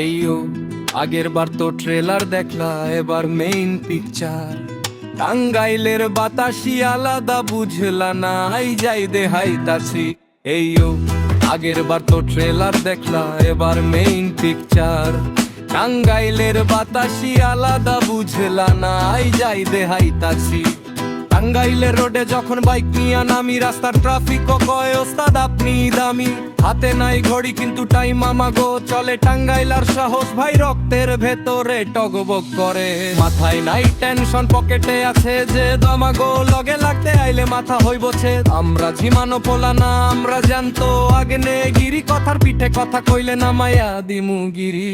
এইও আগের বার তো ট্রেলার দেখলা, এবার মেইন পিকচার। টাঙ্গাইলের বাতাসি আলাদা, বুঝলা না? আই যাই দেহাইতাছি। এইও আগের বার তো ট্রেলার দেখলা, এবার মেইন পিকচার। টাঙ্গাইলের বাতাসি আলাদা, বুঝলা না? আই যাই দেহাইতাছি। টাঙ্গাইলের রোডে যখন বাইক নিয়ে নামি, রাস্তার ট্রাফিক ও কয় ওস্তাদ আপনি দামি। হাতে নাই ঘড়ি কিন্তু টাইম আমাগো চলে। টাঙ্গাইলার সাহস ভাই রক্তের ভেতরে টগবগ করে। মাথায় নাই টেনশন, পকেটে আছে যে দমাগো। লগে লাগতে আইলে মাথা হইবছে। আমরা ঝিমানো পোলা না, আমরা জানতো আগ্নে গিরি। কথার পিঠে কথা কইলে নামাইয়া দিমু গিরি।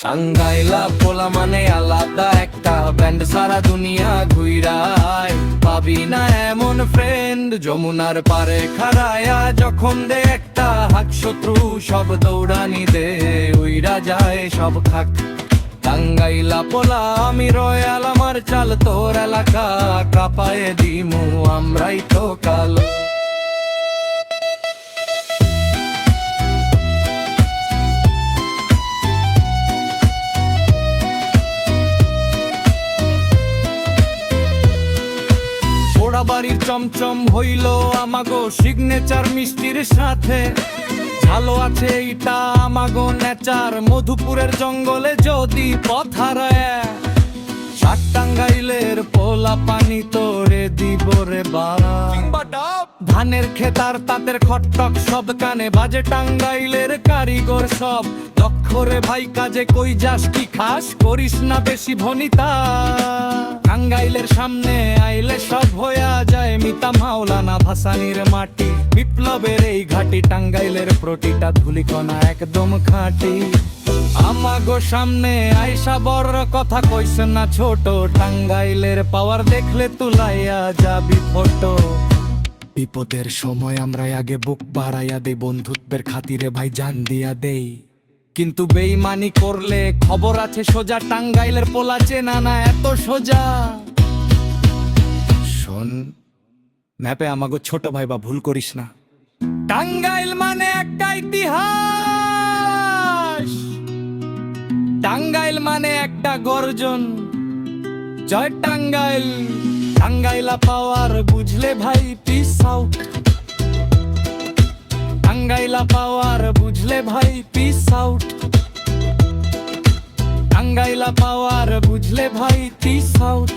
টাঙ্গাইলা পোলা মানে আলাদা একটা ব্যান্ড, সারা দুনিয়া ঘুইরায় পাবি না এমন ফ্রেন্ড। যমুনার পারে খাড়ায়া যখন দে একটা হাক, শত্রু সব দৌড়ানি দে উইরা যায় সব খাক। টাঙ্গাইলা পোলা আমি রয়াল, আমার চাল তোর এলাকা কাপায়ে দিমু আমরাই তো কালো। বাড়ির চমচম হইল আমাগো সিগনেচার মিষ্টির সাথে। ভালো আছে এটা আমাগো নেচার, মধুপুরের জঙ্গলে যদি পথ হারায়। টাঙ্গাইলের পোলা পানি তোরে দিব রে বাড়া। ধানের খেতার তাদের খটটক সব কানে বাজে। টাঙ্গাইলের কারিগর সব দক্ষ রে ভাই কাজে। কই যাস কি খাস, করিস না বেশি ভনিতা। টাঙ্গাইলের সামনে আইলে সব হইয়া যায় মিতা। মাওলানা ভাসানির মাটি, বিপ্লবের এই ঘাটি। টাঙ্গাইলের প্রতিটা ধুলিকণা একদম খাঁটি। আমাগো সামনে আইসা বড় কথা কইস না ছোট। টাঙ্গাইলের পাওয়ার দেখলে তুলাইয়া যাবি ফটো। বিপদের সময় আমরা আগে বুক বাড়াইয়া দেই, বন্ধুত্বের খাতিরে ভাই জান দিয়া দেই। কিন্তু বেইমানি করলে খবর আছে সোজা। টাঙ্গাইলের পোলা চেনা না এত সোজা। শোন ম্যাপে আমাগো ছোট ভাই বা ভুল করিস না। টাঙ্গাইল মানে একটা ইতিহাস। টাঙ্গাইল মানে একটা গর্জন। জয় টাঙ্গাইল। টাঙ্গাইলা পাওয়ার বুঝলে ভাই পিস আউট। টাঙ্গাইলা পাওয়ার বুঝলে ভাই পিস আউট। টাঙ্গাইলা পাওয়ার বুঝলে ভাই পিস আউট।